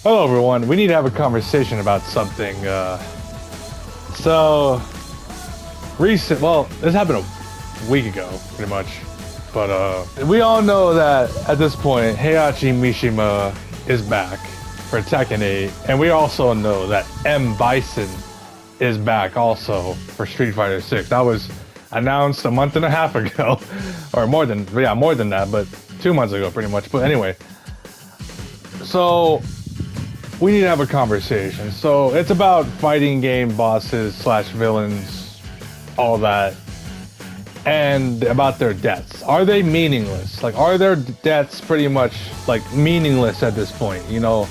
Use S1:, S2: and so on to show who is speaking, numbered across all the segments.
S1: Hello, everyone. We need to have a conversation about something. So recent. Well, this happened a week ago, pretty much. But we all know that at this point, Heihachi Mishima is back for Tekken 8, and we also know that Bison is back also for Street Fighter 6. That was announced a month and a half ago, or more than that, but 2 months ago, pretty much. But anyway, so we need to have a conversation. So it's about fighting game bosses slash villains, all that, and about their deaths. Are they meaningless? Like, are their deaths pretty much like meaningless at this point? You know,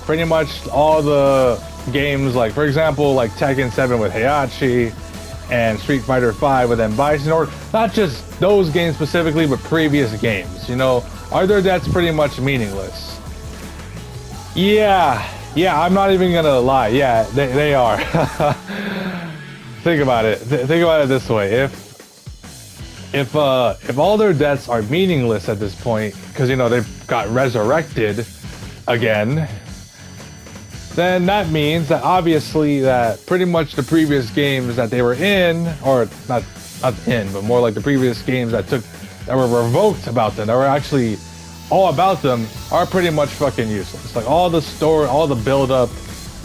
S1: pretty much all the games, like for example, like Tekken 7 with Heihachi and Street Fighter 5 with Bison, or not just those games specifically, but previous games. You know, are their deaths pretty much meaningless? Yeah, I'm not even gonna lie. Yeah, they are. Think about it. Think about it this way: if all their deaths are meaningless at this point, because you know they've got resurrected again, then that means that obviously that pretty much the previous games that they were in, or not in, but more like the previous games that were revoked about them, that were actually all about them, are pretty much fucking useless. Like all the story, all the build up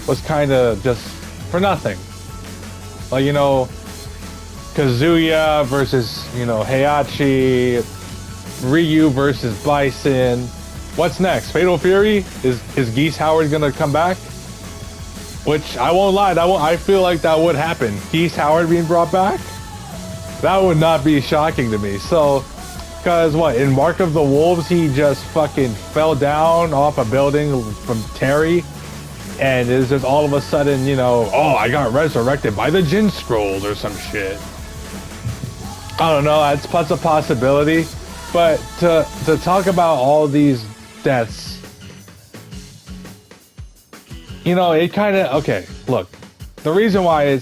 S1: was kind of just for nothing. Like, you know, Kazuya versus, you know, Heihachi, Ryu versus Bison. What's next? Fatal Fury? Is Geese Howard gonna come back? Which I won't lie, I feel like that would happen. Geese Howard being brought back? That would not be shocking to me. So, because what, in Mark of the Wolves, he just fucking fell down off a building from Terry, and it's just all of a sudden, you know, oh, I got resurrected by the Jin Scrolls or some shit. I don't know, that's a possibility. But to talk about all these deaths, you know, it kind of, okay, look, the reason why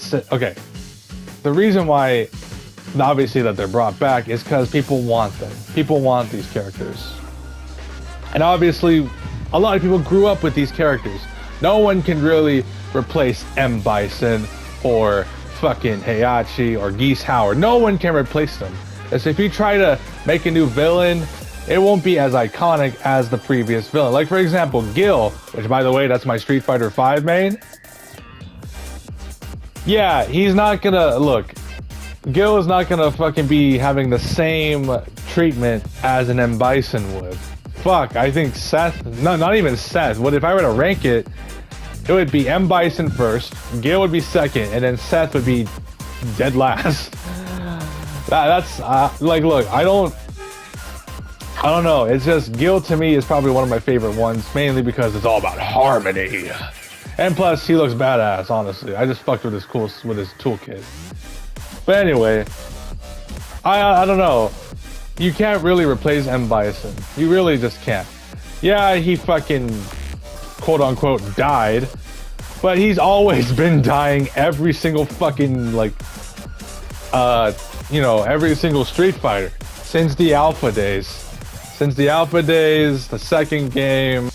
S1: obviously that they're brought back is because people want them. People want these characters. And obviously, a lot of people grew up with these characters. No one can really replace Bison or fucking Heihachi or Geese Howard. No one can replace them. As if you try to make a new villain, it won't be as iconic as the previous villain. Like for example, Gil, which by the way, that's my Street Fighter 5 main. Yeah, he's not gonna, look, Gil is not gonna fucking be having the same treatment as an Bison would. Fuck, I think Seth, no, not even Seth. What if I were to rank it? It would be Bison first, Gil would be second, and then Seth would be dead last. That's like, look, I don't know. It's just Gil to me is probably one of my favorite ones, mainly because it's all about harmony, and plus he looks badass. Honestly, I just fucked with his toolkit. But anyway, I don't know. You can't really replace Bison. You really just can't. Yeah, he fucking quote unquote died, but he's always been dying every single fucking like you know, every single Street Fighter since the alpha days. Since the alpha days, the second game,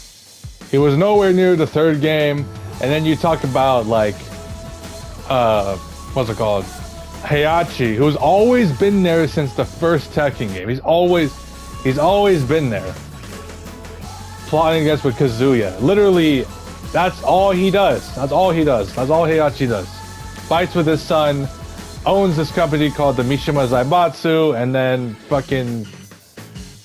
S1: he was nowhere near the third game, and then you talk about like what's it called? Heihachi, who's always been there since the first Tekken game. He's always been there. Plotting against with Kazuya. Literally, that's all he does. That's all Heihachi does. Fights with his son, owns this company called the Mishima Zaibatsu, and then fucking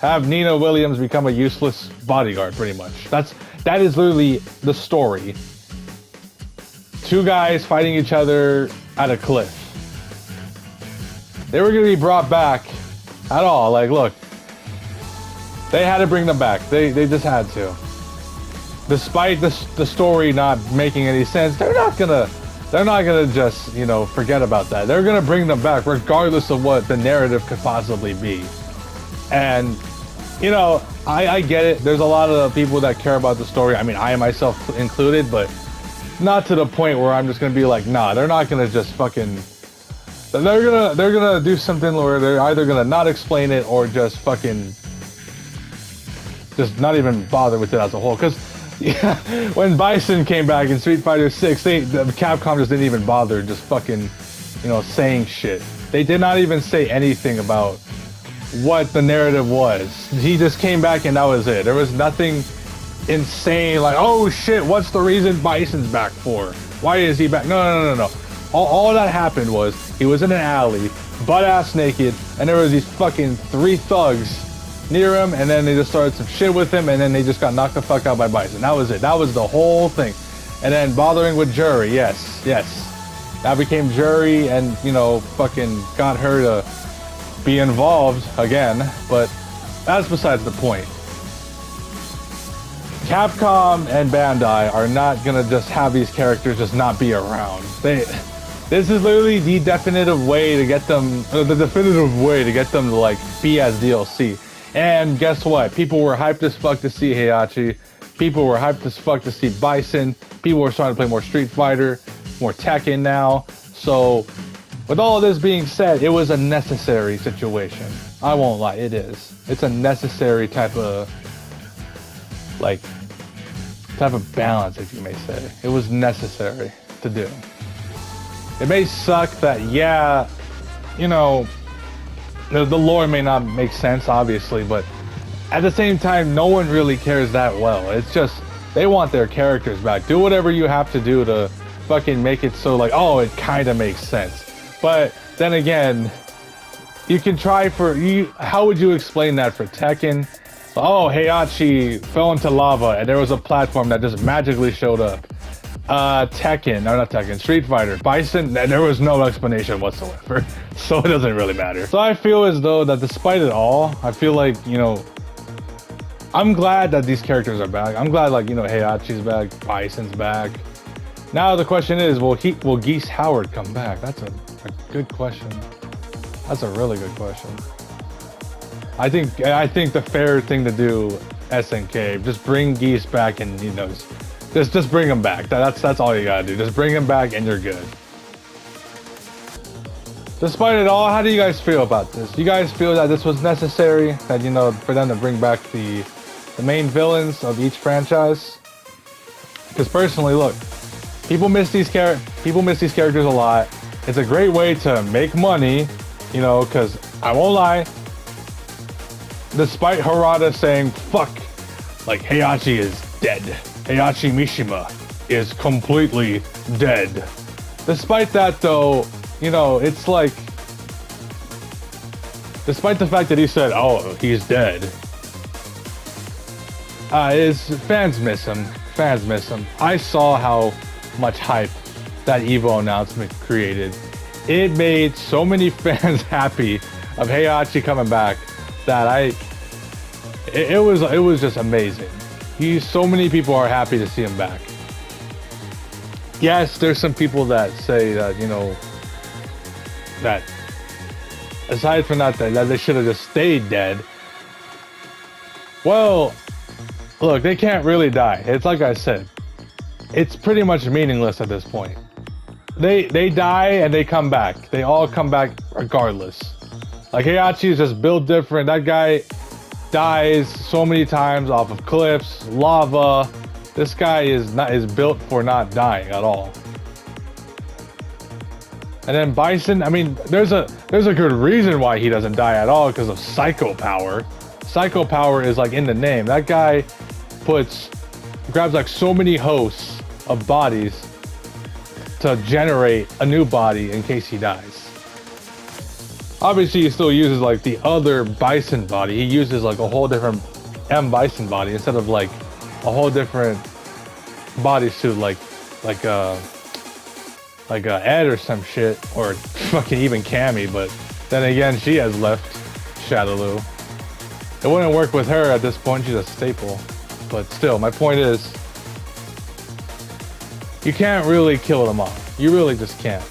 S1: have Nina Williams become a useless bodyguard, pretty much. That is literally the story. Two guys fighting each other at a cliff. They were gonna be brought back at all. Like, look, they had to bring them back. They just had to. Despite the story not making any sense, they're not gonna just, you know, forget about that. They're gonna bring them back regardless of what the narrative could possibly be. And, you know, I get it. There's a lot of people that care about the story. I mean, I myself included, but not to the point where I'm just gonna be like, nah, they're not gonna just fucking. They're gonna do something where they're either gonna not explain it or just fucking just not even bother with it as a whole. Because Yeah, when Bison came back in Street Fighter 6, Capcom just didn't even bother just fucking, saying shit. They did not even say anything about what the narrative was. He just came back and that was it. There was nothing insane like, oh shit, what's the reason Bison's back for? Why is he back? No. All that happened was he was in an alley, butt-ass naked, and there was these fucking 3 thugs near him, and then they just started some shit with him, and then they just got knocked the fuck out by Bison. That was it. That was the whole thing. And then bothering with Jury, yes. That became Jury and, fucking got her to be involved again, but that's besides the point. Capcom and Bandai are not gonna just have these characters just not be around. This is literally the definitive way to get them, to like be as DLC. And guess what? People were hyped as fuck to see Heihachi. People were hyped as fuck to see Bison. People were starting to play more Street Fighter, more Tekken now. So, with all of this being said, it was a necessary situation. I won't lie, it is. It's a necessary type of balance, if you may say. It was necessary to do. It may suck that, the lore may not make sense, obviously, but at the same time, no one really cares that well. It's just, they want their characters back. Do whatever you have to do to fucking make it so like, oh, it kind of makes sense. But then again, you can try how would you explain that for Tekken? Oh, Heihachi fell into lava and there was a platform that just magically showed up. Street Fighter, Bison, there was no explanation whatsoever. So it doesn't really matter. So I feel as though that despite it all, I feel like, I'm glad that these characters are back. I'm glad Heihachi's back, Bison's back. Now the question is, will Geese Howard come back? That's a good question. That's a really good question. I think the fair thing to do, SNK, just bring Geese back and just bring him back. That's all you gotta do. Just bring him back and you're good. Despite it all, how do you guys feel about this? You guys feel that this was necessary? That for them to bring back the main villains of each franchise? Because personally, look, people miss these characters a lot. It's a great way to make money, because I won't lie. Despite Harada saying fuck, like Heihachi is dead. Heihachi Mishima is completely dead. Despite that though, it's like, despite the fact that he said, oh, he's dead, fans miss him. I saw how much hype that Evo announcement created. It made so many fans happy of Heihachi coming back that it was just amazing. So many people are happy to see him back. Yes, there's some people that say that, that aside from that they should have just stayed dead. Well, look, they can't really die. It's like I said, it's pretty much meaningless at this point. They die and they come back. They all come back regardless. Like Heihachi is just built different. That guy dies so many times off of cliffs, lava. This guy is built for not dying at all. And then Bison, I mean, there's a good reason why he doesn't die at all, because of psycho power. Psycho power is like in the name. That guy grabs like so many hosts of bodies to generate a new body in case he dies. Obviously, he still uses like the other Bison body. He uses like a whole different M Bison body instead of like a whole different bodysuit, like Ed or some shit, or fucking even Cammy. But then again, she has left Shadaloo. It wouldn't work with her at this point. She's a staple. But still, my point is, you can't really kill them off. You really just can't.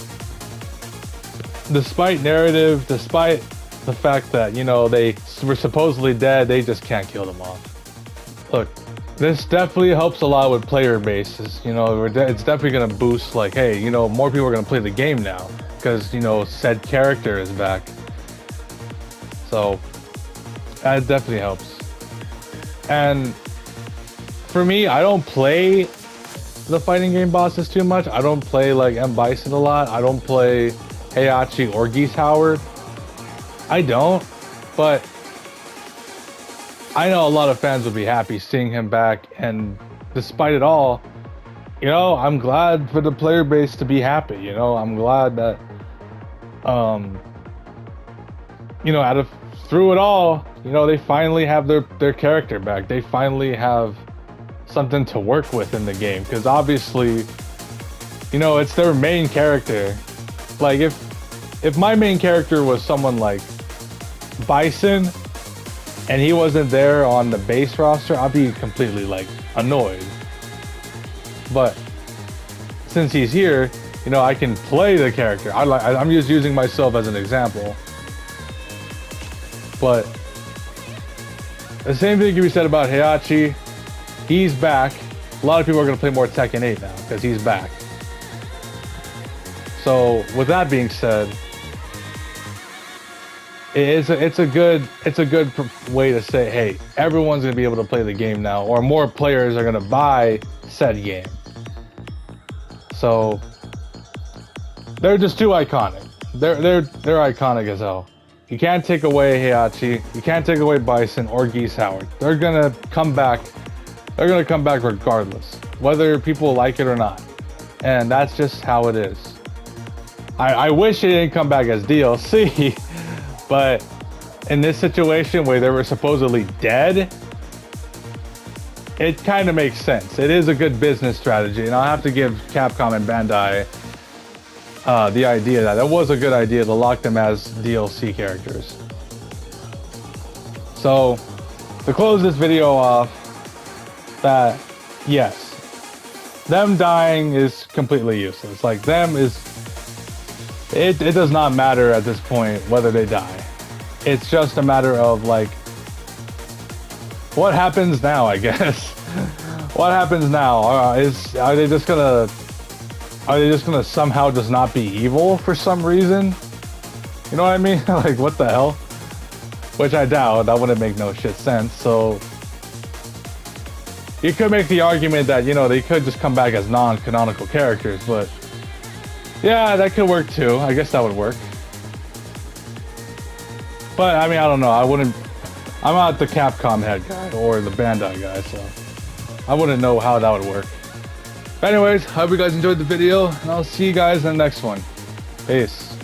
S1: Despite narrative, despite the fact that, they were supposedly dead, they just can't kill them off. Look, this definitely helps a lot with player bases. It's definitely going to boost, like, hey, more people are going to play the game now because, said character is back. So, that definitely helps. And for me, I don't play the fighting game bosses too much. I don't play like Bison a lot. I don't play Heihachi or Geese Howard. I don't, but I know a lot of fans would be happy seeing him back, and despite it all, you know, I'm glad for the player base to be happy. You know, I'm glad that, you know, through it all, you know, they finally have their character back. They finally have something to work with in the game, because obviously, you know, it's their main character. Like if my main character was someone like Bison and he wasn't there on the base roster, I'd be completely like annoyed. But since he's here, you know, I can play the character. I'm just using myself as an example. But the same thing can be said about Heihachi. He's back. A lot of people are going to play more Tekken 8 now because he's back. So with that being said, it's a good way to say, hey, everyone's going to be able to play the game now, or more players are going to buy said game. So they're just too iconic. They're iconic as hell. You can't take away Heihachi, you can't take away Bison or Geese Howard. They're gonna come back. They're gonna come back regardless, whether people like it or not. And that's just how it is. I wish it didn't come back as DLC, but in this situation where they were supposedly dead, it kind of makes sense. It is a good business strategy, and I'll have to give Capcom and Bandai the idea that it was a good idea to lock them as DLC characters. So, to close this video off, that yes, them dying is completely useless. Like, it does not matter at this point whether they die. It's just a matter of like, what happens now, I guess. What happens now? Are they just gonna somehow just not be evil for some reason? You know what I mean? Like, what the hell? Which I doubt. That wouldn't make no shit sense. So you could make the argument that, you know, they could just come back as non-canonical characters, but yeah, that could work too. I guess that would work. But I mean, I don't know. I'm not the Capcom head guy or the Bandai guy, so I wouldn't know how that would work. But anyways, hope you guys enjoyed the video, and I'll see you guys in the next one. Peace.